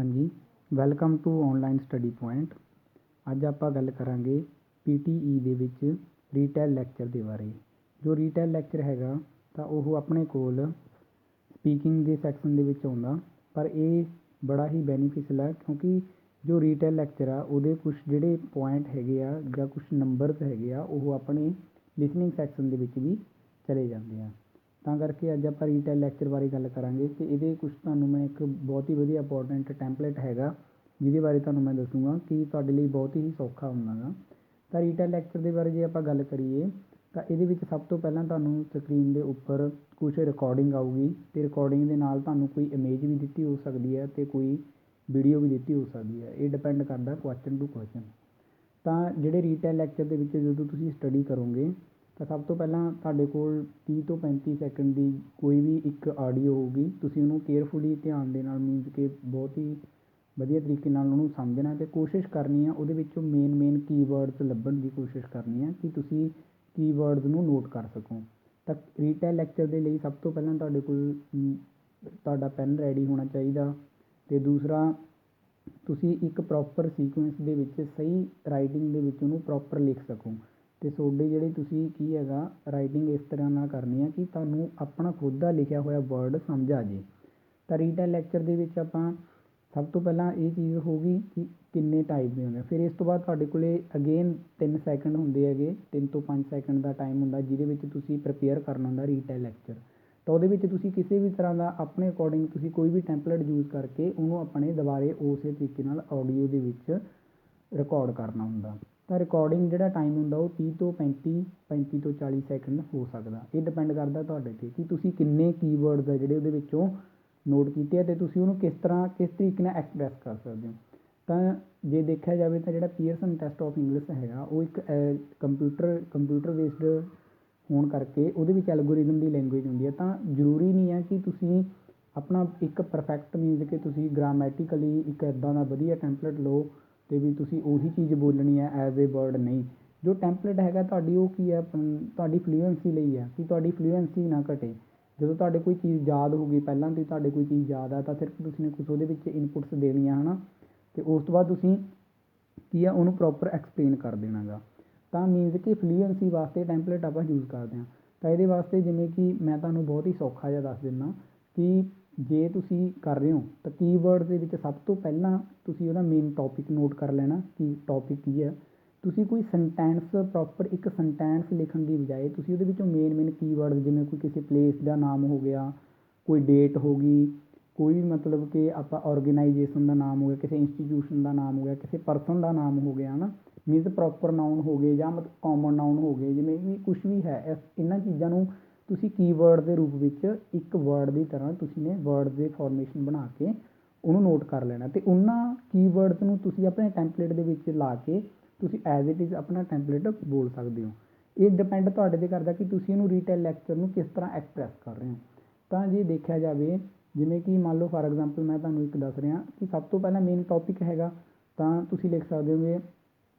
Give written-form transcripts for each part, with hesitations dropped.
हाँ जी, welcome to online study point. ਅੱਜ ਆਪਾਂ ਗੱਲ ਕਰਾਂਗੇ PTE ਦੇ ਵਿੱਚ ਰੀਟੇਲ ਲੈਕਚਰ ਦੇ ਬਾਰੇ। ਜੋ ਰੀਟੇਲ ਲੈਕਚਰ ਹੈਗਾ ਤਾਂ ਉਹ ਆਪਣੇ ਕੋਲ ਸਪੀਕਿੰਗ ਦੇ ਸੈਕਸ਼ਨ ਦੇ ਵਿੱਚ ਆਉਂਦਾ, ਪਰ ਇਹ ਬੜਾ ਹੀ ਬੈਨੀਫਿਸ਼ਲ ਹੈ ਕਿਉਂਕਿ ਜੋ ਰੀਟੇਲ ਲੈਕਚਰ ਆ ਉਹਦੇ ਕੁਛ ਜਿਹੜੇ ਪੁਆਇੰਟ ਹੈਗੇ ਆ ਜਾਂ ਕੁਛ ਨੰਬਰਸ ਹੈਗੇ ਆ ਉਹ ਆਪਣੇ ਲਿਸਨਿੰਗ ਸੈਕਸ਼ਨ ਦੇ ਵਿੱਚ ਵੀ ਚਲੇ ਜਾਂਦੇ ਆ। ਤਾਂ ਕਰਕੇ ਅੱਜ ਆਪਾਂ ਰੀਟੇਲ ਲੈਕਚਰ ਬਾਰੇ ਗੱਲ ਕਰਾਂਗੇ ਅਤੇ ਇਹਦੇ ਕੁਛ ਤੁਹਾਨੂੰ ਮੈਂ ਇੱਕ ਬਹੁਤ ਹੀ ਵਧੀਆ ਇੰਪੋਰਟੈਂਟ ਟੈਂਪਲੇਟ ਹੈਗਾ ਜਿਹਦੇ ਬਾਰੇ ਤੁਹਾਨੂੰ ਮੈਂ ਦੱਸੂੰਗਾ ਕਿ ਤੁਹਾਡੇ ਲਈ ਬਹੁਤ ਹੀ ਸੌਖਾ ਹੁੰਦਾ ਗਾ। ਤਾਂ ਰੀਟੇਲ ਲੈਕਚਰ ਦੇ ਬਾਰੇ ਜੇ ਆਪਾਂ ਗੱਲ ਕਰੀਏ ਤਾਂ ਇਹਦੇ ਵਿੱਚ ਸਭ ਤੋਂ ਪਹਿਲਾਂ ਤੁਹਾਨੂੰ ਸਕਰੀਨ ਦੇ ਉੱਪਰ ਕੁਛ ਰਿਕਾਰਡਿੰਗ ਆਊਗੀ ਅਤੇ ਰਿਕਾਰਡਿੰਗ ਦੇ ਨਾਲ ਤੁਹਾਨੂੰ ਕੋਈ ਇਮੇਜ ਵੀ ਦਿੱਤੀ ਹੋ ਸਕਦੀ ਹੈ ਅਤੇ ਕੋਈ ਵੀਡੀਓ ਵੀ ਦਿੱਤੀ ਹੋ ਸਕਦੀ ਹੈ। ਇਹ ਡਿਪੈਂਡ ਕਰਦਾ ਕੁਐਸਚਨ ਟੂ ਕੁਐਸਚਨ। ਤਾਂ ਜਿਹੜੇ ਰੀਟੇਲ ਲੈਕਚਰ ਦੇ ਵਿੱਚ ਜਦੋਂ ਤੁਸੀਂ ਸਟੱਡੀ ਕਰੋਗੇ ਤਾਂ ਸਭ ਤੋਂ ਪਹਿਲਾਂ ਤੁਹਾਡੇ ਕੋਲ 30 ਤੋਂ 35 ਸੈਕਿੰਡ ਦੀ ਕੋਈ ਵੀ ਇੱਕ ਆਡੀਓ ਹੋਊਗੀ। ਤੁਸੀਂ ਉਹਨੂੰ ਕੇਅਰਫੁਲੀ ਧਿਆਨ ਦੇ ਨਾਲ ਮੀਨਜ਼ ਕਿ ਬਹੁਤ ਹੀ ਵਧੀਆ ਤਰੀਕੇ ਨਾਲ ਉਹਨੂੰ ਸਮਝਣਾ ਅਤੇ ਕੋਸ਼ਿਸ਼ ਕਰਨੀ ਆ ਉਹਦੇ ਵਿੱਚੋਂ ਮੇਨ ਕੀਵਰਡਸ ਲੱਭਣ ਦੀ ਕੋਸ਼ਿਸ਼ ਕਰਨੀ ਆ ਕਿ ਤੁਸੀਂ ਕੀਵਰਡਸ ਨੂੰ ਨੋਟ ਕਰ ਸਕੋ। ਤਾਂ ਰੀਟੇਲ ਲੈਕਚਰ ਦੇ ਲਈ ਸਭ ਤੋਂ ਪਹਿਲਾਂ ਤੁਹਾਡੇ ਕੋਲ ਤੁਹਾਡਾ ਪੈਨ ਰੈਡੀ ਹੋਣਾ ਚਾਹੀਦਾ ਅਤੇ ਦੂਸਰਾ ਤੁਸੀਂ ਇੱਕ ਪ੍ਰੋਪਰ ਸੀਕੁਐਂਸ ਦੇ ਵਿੱਚ ਸਹੀ ਰਾਈਟਿੰਗ ਦੇ ਵਿੱਚ ਉਹਨੂੰ ਪ੍ਰੋਪਰ ਲਿਖ ਸਕੋ। ਅਤੇ ਤੁਹਾਡੇ ਜਿਹੜੇ ਤੁਸੀਂ ਕੀ ਹੈਗਾ ਰਾਈਟਿੰਗ ਇਸ ਤਰ੍ਹਾਂ ਨਾਲ ਕਰਨੀ ਹੈ ਕਿ ਤੁਹਾਨੂੰ ਆਪਣਾ ਖੁਦ ਦਾ ਲਿਖਿਆ ਹੋਇਆ ਵਰਡ ਸਮਝ ਆ ਜੇ। ਤਾਂ ਰੀਟੇਲ ਲੈਕਚਰ ਦੇ ਵਿੱਚ ਆਪਾਂ ਸਭ ਤੋਂ ਪਹਿਲਾਂ ਇਹ ਚੀਜ਼ ਹੋਊਗੀ ਕਿ ਕਿੰਨੇ ਟਾਈਪ ਦੇ ਹੁੰਦੇ, ਫਿਰ ਇਸ ਤੋਂ ਬਾਅਦ ਤੁਹਾਡੇ ਕੋਲ ਅਗੇਨ 3 ਸੈਕਿੰਡ ਹੁੰਦੇ ਹੈਗੇ, 3 ਤੋਂ 5 ਸੈਕਿੰਡ ਦਾ ਟਾਈਮ ਹੁੰਦਾ ਜਿਹਦੇ ਵਿੱਚ ਤੁਸੀਂ ਪ੍ਰੀਪੇਅਰ ਕਰਨਾ ਹੁੰਦਾ ਰੀਟੇਲ ਲੈਕਚਰ। ਤਾਂ ਉਹਦੇ ਵਿੱਚ ਤੁਸੀਂ ਕਿਸੇ ਵੀ ਤਰ੍ਹਾਂ ਦਾ ਆਪਣੇ ਅਕੋਰਡਿੰਗ ਤੁਸੀਂ ਕੋਈ ਵੀ ਟੈਂਪਲੇਟ ਯੂਜ਼ ਕਰਕੇ ਉਹਨੂੰ ਆਪਣੇ ਦੁਬਾਰੇ ਉਸੇ ਤਰੀਕੇ ਨਾਲ ਆਡੀਓ ਦੇ ਵਿੱਚ ਰਿਕਾਰਡ ਕਰਨਾ ਹੁੰਦਾ। ਤਾਂ ਰਿਕਾਰਡਿੰਗ ਜਿਹੜਾ ਟਾਈਮ ਹੁੰਦਾ ਉਹ 30 ਤੋਂ 35 ਤੋਂ 40 ਸੈਕਿੰਡ ਹੋ ਸਕਦਾ। ਇਹ ਡਿਪੈਂਡ ਕਰਦਾ ਤੁਹਾਡੇ 'ਤੇ ਕਿ ਤੁਸੀਂ ਕਿੰਨੇ ਕੀਵਰਡਸ ਆ ਜਿਹੜੇ ਉਹਦੇ ਵਿੱਚੋਂ ਨੋਟ ਕੀਤੇ ਆ ਅਤੇ ਤੁਸੀਂ ਉਹਨੂੰ ਕਿਸ ਤਰੀਕੇ ਨਾਲ ਐਕਸਪ੍ਰੈਸ ਕਰ ਸਕਦੇ ਹੋ। ਤਾਂ ਜੇ ਦੇਖਿਆ ਜਾਵੇ ਤਾਂ ਜਿਹੜਾ ਪੀਅਰਸਨ ਟੈਸਟ ਆਫ ਇੰਗਲਿਸ਼ ਹੈਗਾ ਉਹ ਇੱਕ ਕੰਪਿਊਟਰ ਬੇਸਡ ਹੋਣ ਕਰਕੇ ਉਹਦੇ ਵਿੱਚ ਐਲਗੋਰਿਦਮ ਦੀ ਲੈਂਗੁਏਜ ਹੁੰਦੀ ਹੈ। ਤਾਂ ਜ਼ਰੂਰੀ ਨਹੀਂ ਹੈ ਕਿ ਤੁਸੀਂ ਆਪਣਾ ਇੱਕ ਪਰਫੈਕਟ ਮੀਨਜ਼ ਕਿ ਤੁਸੀਂ ਗ੍ਰਾਮੈਟੀਕਲੀ ਇੱਕ ਇੱਦਾਂ ਦਾ ਵਧੀਆ ਟੈਂਪਲੇਟ ਲਓ ਅਤੇ ਵੀ ਤੁਸੀਂ ਉਹੀ ਚੀਜ਼ ਬੋਲਣੀ ਹੈ ਐਜ਼ ਏ ਵਰਡ ਨਹੀਂ। ਜੋ ਟੈਂਪਲੇਟ ਹੈਗਾ ਤੁਹਾਡੀ ਉਹ ਕੀ ਹੈ ਤੁਹਾਡੀ ਫਲੂਐਂਸੀ ਲਈ ਹੈ ਕਿ ਤੁਹਾਡੀ ਫਲੂਐਂਸੀ ਨਾ ਘਟੇ। ਜਦੋਂ ਤੁਹਾਡੇ ਕੋਈ ਚੀਜ਼ ਯਾਦ ਹੋਊਗੀ ਪਹਿਲਾਂ ਤੋਂ ਤੁਹਾਡੇ ਕੋਈ ਚੀਜ਼ ਯਾਦ ਆ ਤਾਂ ਸਿਰਫ ਤੁਸੀਂ ਨੇ ਕੁਛ ਉਹਦੇ ਵਿੱਚ ਇਨਪੁਟਸ ਦੇਣੀਆਂ ਹੈ ਨਾ ਅਤੇ ਉਸ ਤੋਂ ਬਾਅਦ ਤੁਸੀਂ ਕੀ ਆ ਉਹਨੂੰ ਪ੍ਰੋਪਰ ਐਕਸਪਲੇਨ ਕਰ ਦੇਣਾ ਗਾ। ਤਾਂ ਮੀਨਜ਼ ਕਿ ਫਲੂਐਂਸੀ ਵਾਸਤੇ ਟੈਂਪਲੇਟ ਆਪਾਂ ਯੂਜ਼ ਕਰਦੇ ਹਾਂ। ਤਾਂ ਇਹਦੇ ਵਾਸਤੇ ਜਿਵੇਂ ਕਿ ਮੈਂ ਤੁਹਾਨੂੰ ਬਹੁਤ ਹੀ ਸੌਖਾ ਜਿਹਾ ਦੱਸ ਦਿੰਦਾ ਕਿ ਜੇ ਤੁਸੀਂ ਕਰ ਰਹੇ ਹੋ ਤਾਂ ਕੀਵਰਡ ਦੇ ਵਿੱਚ ਸਭ ਤੋਂ ਪਹਿਲਾਂ ਤੁਸੀਂ ਉਹਦਾ ਮੇਨ ਟੋਪਿਕ ਨੋਟ ਕਰ ਲੈਣਾ ਕਿ ਟੋਪਿਕ ਕੀ ਹੈ। ਤੁਸੀਂ ਕੋਈ ਸੈਂਟੈਂਸ ਪ੍ਰੋਪਰ ਇੱਕ ਸੈਂਟੈਂਸ ਲਿਖਣ ਦੀ ਬਜਾਏ ਤੁਸੀਂ ਉਹਦੇ ਵਿੱਚੋਂ ਮੇਨ ਕੀਵਰਡ ਜਿਵੇਂ ਕੋਈ ਕਿਸੇ ਪਲੇਸ ਦਾ ਨਾਮ ਹੋ ਗਿਆ, ਕੋਈ ਡੇਟ ਹੋ ਗਈ, ਕੋਈ ਵੀ ਮਤਲਬ ਕਿ ਆਪਾਂ ਔਰਗੇਨਾਈਜੇਸ਼ਨ ਦਾ ਨਾਮ ਹੋ ਗਿਆ, ਕਿਸੇ ਇੰਸਟੀਟਿਊਸ਼ਨ ਦਾ ਨਾਮ ਹੋ ਗਿਆ, ਕਿਸੇ ਪਰਸਨ ਦਾ ਨਾਮ ਹੋ ਗਿਆ ਹੈ ਨਾ, ਮੀਨਜ਼ ਪ੍ਰੋਪਰ ਨਾਊਨ ਹੋ ਗਏ ਜਾਂ ਮਤਲਬ ਕਾਮਨ ਨਾਊਨ ਹੋ ਗਏ, ਜਿਵੇਂ ਵੀ ਕੁਛ ਵੀ ਹੈ ਇਹਨਾਂ ਚੀਜ਼ਾਂ ਨੂੰ ਤੁਸੀਂ ਕੀਵਰਡ ਦੇ ਰੂਪ ਵਿੱਚ ਇੱਕ ਵਰਡ ਦੀ ਤਰ੍ਹਾਂ ਤੁਸੀਂ ਨੇ ਵਰਡ ਦੇ ਫੋਰਮੇਸ਼ਨ ਬਣਾ ਕੇ ਉਹਨੂੰ ਨੋਟ ਕਰ ਲੈਣਾ ਅਤੇ ਉਹਨਾਂ ਕੀਵਰਡਸ ਨੂੰ ਤੁਸੀਂ ਆਪਣੇ ਟੈਂਪਲੇਟ ਦੇ ਵਿੱਚ ਲਾ ਕੇ ਤੁਸੀਂ ਐਜ਼ ਇਟ ਇਜ਼ ਆਪਣਾ ਟੈਂਪਲੇਟ ਬੋਲ ਸਕਦੇ ਹੋ। ਇਹ ਡਿਪੈਂਡ ਤੁਹਾਡੇ 'ਤੇ ਕਰਦਾ ਕਿ ਤੁਸੀਂ ਇਹਨੂੰ ਰੀਟੇਲ ਲੈਕਚਰ ਨੂੰ ਕਿਸ ਤਰ੍ਹਾਂ ਐਕਸਪ੍ਰੈਸ ਕਰ ਰਹੇ ਹੋ। ਤਾਂ ਜੇ ਦੇਖਿਆ ਜਾਵੇ ਜਿਵੇਂ ਕਿ ਮੰਨ ਲਓ ਫਾਰ ਐਗਜ਼ਾਮਪਲ ਮੈਂ ਤੁਹਾਨੂੰ ਇੱਕ ਦੱਸ ਰਿਹਾ ਕਿ ਸਭ ਤੋਂ ਪਹਿਲਾਂ ਮੇਨ ਟੋਪਿਕ ਹੈਗਾ ਤਾਂ ਤੁਸੀਂ ਲਿਖ ਸਕਦੇ ਹੋਗੇ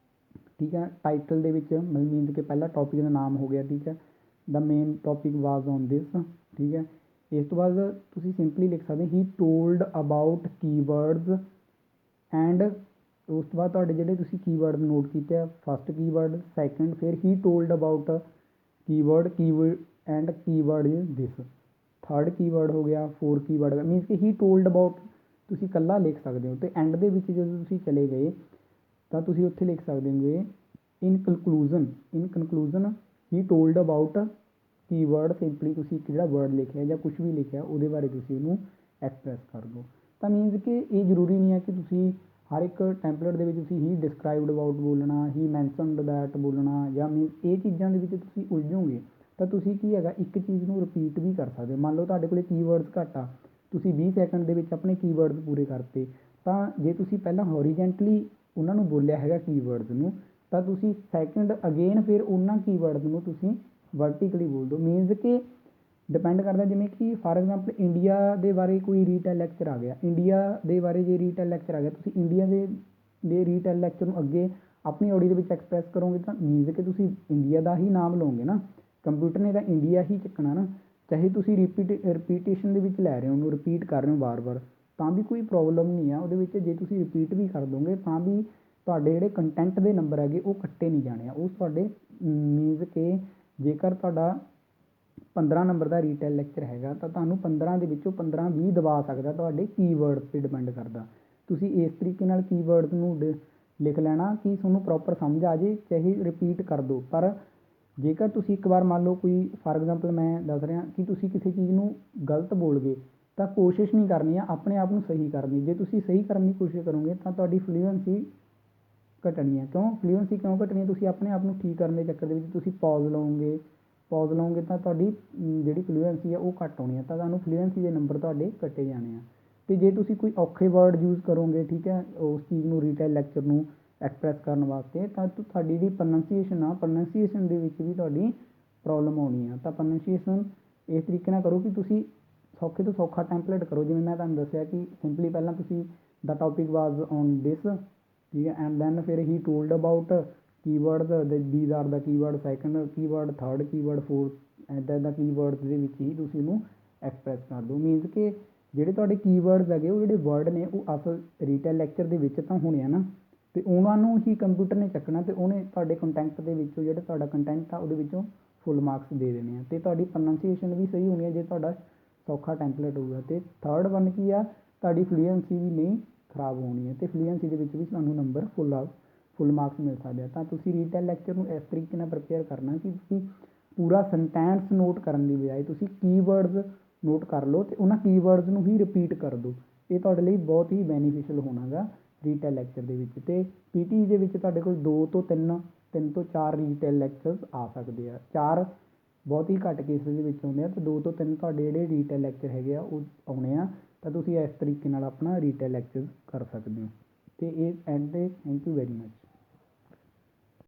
ਠੀਕ ਹੈ ਟਾਈਟਲ ਦੇ ਵਿੱਚ ਮੀਨਜ਼ ਕਿ ਪਹਿਲਾ ਟੋਪਿਕ ਦਾ ਨਾਮ ਹੋ ਗਿਆ ਠੀਕ ਹੈ ਦਾ main topic was on this ਠੀਕ ਹੈ। ਇਸ ਤੋਂ ਬਾਅਦ ਤੁਸੀਂ ਸਿੰਪਲੀ ਲਿਖ ਸਕਦੇ he told about keywords and ਉਸ ਤੋਂ ਬਾਅਦ ਤੁਹਾਡੇ ਜਿਹੜੇ ਤੁਸੀਂ ਕੀਵਰਡ ਨੋਟ ਕੀਤੇ ਆ ਫਸਟ ਕੀਵਰਡ ਸੈਕਿੰਡ ਫਿਰ he told about keyword and keyword this third keyword ਹੋ ਗਿਆ ਫੋਰਥ ਕੀਵਰਡ ਮੀਨਜ਼ ਕਿ ਹੀ ਟੋਲਡ ਅਬਾਊਟ ਤੁਸੀਂ ਇਕੱਲਾ ਲਿਖ ਸਕਦੇ ਹੋ ਅਤੇ ਐਂਡ ਦੇ ਵਿੱਚ ਜਦੋਂ ਤੁਸੀਂ ਚਲੇ ਗਏ ਤਾਂ ਤੁਸੀਂ ਉੱਥੇ ਲਿਖ ਸਕਦੇ ਹੋਗੇ in conclusion he told about keyword simply ਤੁਸੀਂ ਇੱਕ ਜਿਹੜਾ ਵਰਡ ਲਿਖਿਆ ਜਾਂ ਕੁਛ ਵੀ ਲਿਖਿਆ ਉਹਦੇ ਬਾਰੇ ਤੁਸੀਂ ਉਹਨੂੰ ਐਕਸਪ੍ਰੈਸ ਕਰ ਦਿਓ। ਤਾਂ ਮੀਨਜ਼ ਕਿ ਇਹ ਜ਼ਰੂਰੀ ਨਹੀਂ ਹੈ ਕਿ ਤੁਸੀਂ ਹਰ ਇੱਕ ਟੈਂਪਲੇਟ ਦੇ ਵਿੱਚ ਤੁਸੀਂ ਹੀ ਡਿਸਕਰਾਈਬਡ ਅਬਾਊਟ ਬੋਲਣਾ ਹੀ ਮੈਂਸ਼ਨਡ ਦੈਟ ਬੋਲਣਾ ਜਾਂ ਮੀਨਜ਼ ਇਹ ਚੀਜ਼ਾਂ ਦੇ ਵਿੱਚ ਤੁਸੀਂ ਉਲਝੋਗੇ ਤਾਂ ਤੁਸੀਂ ਕੀ ਹੈਗਾ ਇੱਕ ਚੀਜ਼ ਨੂੰ ਰਿਪੀਟ ਵੀ ਕਰ ਸਕਦੇ ਹੋ। ਮੰਨ ਲਓ ਤੁਹਾਡੇ ਕੋਲ ਕੀਵਰਡਸ ਘੱਟ ਆ ਤੁਸੀਂ 20 ਸੈਕਿੰਡ ਦੇ ਵਿੱਚ ਆਪਣੇ ਕੀਵਰਡਸ ਪੂਰੇ ਕਰਤੇ ਤਾਂ ਜੇ ਤੁਸੀਂ ਪਹਿਲਾਂ ਹੌਰੀਜੈਂਟਲੀ ਉਹਨਾਂ ਨੂੰ ਬੋਲਿਆ ਹੈਗਾ ਕੀਵਰਡਸ ਨੂੰ ਤਾਂ ਤੁਸੀਂ ਸੈਕਿੰਡ ਅਗੇਨ ਫਿਰ ਉਹਨਾਂ ਕੀਵਰਡਸ ਨੂੰ ਤੁਸੀਂ ਵਰਟੀਕਲੀ ਬੋਲ ਦਿਓ। ਮੀਨਜ਼ ਕਿ ਡਿਪੈਂਡ ਕਰਦਾ ਜਿਵੇਂ ਕਿ ਫਾਰ ਐਗਜ਼ਾਮਪਲ ਇੰਡੀਆ ਦੇ ਬਾਰੇ ਕੋਈ ਰੀਟੇਲ ਲੈਕਚਰ ਆ ਗਿਆ ਇੰਡੀਆ ਦੇ ਬਾਰੇ ਜੇ ਰੀਟੇਲ ਲੈਕਚਰ ਆ ਗਿਆ ਤੁਸੀਂ ਇੰਡੀਆ ਦੇ ਰੀਟੇਲ ਲੈਕਚਰ ਨੂੰ ਅੱਗੇ ਆਪਣੀ ਆਡੀਓ ਦੇ ਵਿੱਚ ਐਕਸਪ੍ਰੈਸ ਕਰੋਗੇ ਤਾਂ ਮੀਨਜ਼ ਕਿ ਤੁਸੀਂ ਇੰਡੀਆ ਦਾ ਹੀ ਨਾਮ ਲਓਗੇ ਨਾ। ਕੰਪਿਊਟਰ ਨੇ ਤਾਂ ਇੰਡੀਆ ਹੀ ਚੱਕਣਾ ਨਾ ਚਾਹੇ ਤੁਸੀਂ ਰਿਪੀਟੇਸ਼ਨ ਦੇ ਵਿੱਚ ਲੈ ਰਹੇ ਹੋ ਉਹਨੂੰ ਰਿਪੀਟ ਕਰ ਰਹੇ ਹੋ ਵਾਰ-ਵਾਰ ਤਾਂ ਵੀ ਕੋਈ ਪ੍ਰੋਬਲਮ ਨਹੀਂ ਆ ਉਹਦੇ ਵਿੱਚ। ਜੇ ਤੁਸੀਂ ਰਿਪੀਟ ਵੀ ਕਰ ਦੋਗੇ ਤਾਂ ਵੀ ਤੁਹਾਡੇ ਜਿਹੜੇ ਕੰਟੈਂਟ ਦੇ ਨੰਬਰ ਹੈਗੇ ਉਹ ਕੱਟੇ ਨਹੀਂ ਜਾਣੇ ਆ। ਉਹ ਤੁਹਾਡੇ ਮੀਨਜ਼ ਕਿ ਜੇਕਰ ਤੁਹਾਡਾ 15 ਨੰਬਰ ਦਾ ਰੀਟੇਲ ਲੈਕਚਰ ਹੈਗਾ ਤਾਂ ਤੁਹਾਨੂੰ 15 ਦੇ ਵਿੱਚੋਂ 15 ਵੀ ਦਬਾ ਸਕਦਾ, ਤੁਹਾਡੇ ਕੀਵਰਡ 'ਤੇ ਡਿਪੈਂਡ ਕਰਦਾ। ਤੁਸੀਂ ਇਸ ਤਰੀਕੇ ਨਾਲ ਕੀਵਰਡ ਨੂੰ ਲਿਖ ਲੈਣਾ ਕਿ ਤੁਹਾਨੂੰ ਪ੍ਰੋਪਰ ਸਮਝ ਆ ਜੇ, ਚਾਹੇ ਰਿਪੀਟ ਕਰ ਦਿਓ। ਪਰ ਜੇਕਰ ਤੁਸੀਂ ਇੱਕ ਵਾਰ ਮੰਨ ਲਓ ਕੋਈ ਫਾਰ ਐਗਜ਼ਾਮਪਲ ਮੈਂ ਦੱਸ ਰਿਹਾ ਕਿ ਤੁਸੀਂ ਕਿਸੇ ਚੀਜ਼ ਨੂੰ ਗਲਤ ਬੋਲ ਗਏ ਤਾਂ ਕੋਸ਼ਿਸ਼ ਨਹੀਂ ਕਰਨੀ ਆ ਆਪਣੇ ਆਪ ਨੂੰ ਸਹੀ ਕਰਨ ਦੀ। ਜੇ ਤੁਸੀਂ ਸਹੀ ਕਰਨ ਦੀ ਕੋਸ਼ਿਸ਼ ਕਰੋਗੇ ਤਾਂ ਤੁਹਾਡੀ ਫਲੂਐਂਸੀ ਘਟਣੀ ਹੈ। ਫਲੂਐਂਸੀ ਕਿਉਂ ਘਟਣੀ ਹੈ? ਤੁਸੀਂ ਆਪਣੇ ਆਪ ਨੂੰ ਠੀਕ ਕਰਨ ਦੇ ਚੱਕਰ ਦੇ ਵਿੱਚ ਤੁਸੀਂ ਪੌਜ਼ ਲਓਗੇ ਤਾਂ ਤੁਹਾਡੀ ਜਿਹੜੀ ਫਲੂਐਂਸੀ ਹੈ ਉਹ ਘੱਟ ਹੋਣੀ ਹੈ, ਤਾਂ ਤੁਹਾਨੂੰ ਫਲੂਐਂਸੀ ਦੇ ਨੰਬਰ ਤੁਹਾਡੇ ਕੱਟੇ ਜਾਣੇ ਆ। ਅਤੇ ਜੇ ਤੁਸੀਂ ਕੋਈ ਔਖੇ ਵਰਡ ਯੂਜ਼ ਕਰੋਗੇ, ਠੀਕ ਹੈ, ਉਸ ਚੀਜ਼ ਨੂੰ ਰੀਟੇਲ ਲੈਕਚਰ ਨੂੰ ਐਕਸਪ੍ਰੈਸ ਕਰਨ ਵਾਸਤੇ, ਤਾਂ ਤੁਹਾਡੀ ਜਿਹੜੀ ਪ੍ਰੋਨੰਸੀਏਸ਼ਨ ਦੇ ਵਿੱਚ ਵੀ ਤੁਹਾਡੀ ਪ੍ਰੋਬਲਮ ਆਉਣੀ ਆ। ਤਾਂ ਪ੍ਰੋਨੰਸੀਏਸ਼ਨ ਇਸ ਤਰੀਕੇ ਨਾਲ ਕਰੋ ਕਿ ਤੁਸੀਂ ਸੌਖੇ ਤੋਂ ਸੌਖਾ ਟੈਂਪਲੇਟ ਕਰੋ। ਜਿਵੇਂ ਮੈਂ ਤੁਹਾਨੂੰ ਦੱਸਿਆ ਕਿ ਸਿੰਪਲੀ ਪਹਿਲਾਂ ਤੁਸੀਂ ਦਾ ਟੋਪਿਕ ਵਾਜ਼ ਔਨ ਦਿਸ, ਠੀਕ ਹੈ, ਐਂਡ ਦੈਨ ਫਿਰ he told about keywords, these are the keyword, second keyword, third keyword, fourth, ਇੱਦਾਂ ਕੀਵਰਡਸ ਦੇ ਵਿੱਚ ਹੀ ਤੁਸੀਂ ਉਹਨੂੰ ਐਕਸਪ੍ਰੈਸ ਕਰ ਦਿਓ। ਮੀਨਜ਼ ਕਿ ਜਿਹੜੇ ਤੁਹਾਡੇ ਕੀਵਰਡਸ ਹੈਗੇ ਉਹ ਜਿਹੜੇ ਵਰਡ ਨੇ ਉਹ ਅਸਲ ਰੀਟੇਲ ਲੈਕਚਰ ਦੇ ਵਿੱਚ ਤਾਂ ਹੋਣੇ ਆ ਨਾ, ਅਤੇ ਉਹਨਾਂ ਨੂੰ ਹੀ ਕੰਪਿਊਟਰ ਨੇ ਚੱਕਣਾ ਅਤੇ ਉਹਨੇ ਤੁਹਾਡੇ ਕੰਟੈਂਟ ਦੇ ਵਿੱਚੋਂ ਜਿਹੜਾ ਤੁਹਾਡਾ ਕੰਟੈਂਟ ਆ ਉਹਦੇ ਵਿੱਚੋਂ ਫੁੱਲ ਮਾਰਕਸ ਦੇ ਦੇਣੇ ਆ। ਅਤੇ ਤੁਹਾਡੀ ਪ੍ਰੋਨੰਸੀਏਸ਼ਨ ਵੀ ਸਹੀ ਹੋਣੀ ਹੈ ਜੇ ਤੁਹਾਡਾ ਸੌਖਾ ਟੈਂਪਲੇਟ ਹੋਊਗਾ। ਅਤੇ ਥਰਡ ਵਨ ਕੀ ਆ, ਤੁਹਾਡੀ ਫਲੂਐਂਸੀ ਵੀ ਨਹੀਂ ਖਰਾਬ ਹੋਣੀ ਹੈ, ਅਤੇ ਫਲੂਐਂਸੀ ਦੇ ਵਿੱਚ ਵੀ ਤੁਹਾਨੂੰ ਨੰਬਰ ਫੁੱਲ ਮਾਰਕਸ ਮਿਲ ਸਕਦੇ ਆ। ਤਾਂ ਤੁਸੀਂ ਰੀਟੇਲ ਲੈਕਚਰ ਨੂੰ ਇਸ ਤਰੀਕੇ ਨਾਲ ਪ੍ਰਪੇਅਰ ਕਰਨਾ ਕਿ ਤੁਸੀਂ ਪੂਰਾ ਸੈਂਟੈਂਸ ਨੋਟ ਕਰਨ ਦੀ ਬਜਾਏ ਤੁਸੀਂ ਕੀਵਰਡਸ ਨੋਟ ਕਰ ਲਓ ਅਤੇ ਉਹਨਾਂ ਕੀਵਰਡਸ ਨੂੰ ਹੀ ਰਿਪੀਟ ਕਰ ਦਿਓ। ਇਹ ਤੁਹਾਡੇ ਲਈ ਬਹੁਤ ਹੀ ਬੈਨੀਫਿਸ਼ੀਅਲ ਹੋਣਾ ਗਾ ਰੀਟੇਲ ਲੈਕਚਰ ਦੇ ਵਿੱਚ। ਅਤੇ ਪੀਟੀ ਦੇ ਵਿੱਚ ਤੁਹਾਡੇ ਕੋਲ 2 ਤੋਂ 3 ਤੋਂ 4 ਰੀਟੇਲ ਲੈਕਚਰਸ ਆ ਸਕਦੇ ਆ। 4 ਬਹੁਤ ਹੀ ਘੱਟ ਕੇਸਿਸ ਦੇ ਵਿੱਚ ਆਉਂਦੇ ਆ, ਅਤੇ 2 ਤੋਂ 3 ਤੁਹਾਡੇ ਜਿਹੜੇ ਰੀਟੇਲ ਲੈਕਚਰ ਹੈਗੇ ਆ ਉਹ ਆਉਣੇ ਆ। ਤਾਂ ਤੁਸੀਂ ਇਸ ਤਰੀਕੇ ਨਾਲ ਆਪਣਾ ਰੀਟੇਲ ਲੈਕਚਰ ਕਰ ਸਕਦੇ ਹੋ। ਅਤੇ ਇਹ ਐਂਡ 'ਤੇ ਥੈਂਕ ਯੂ ਵੈਰੀ ਮੱਚ।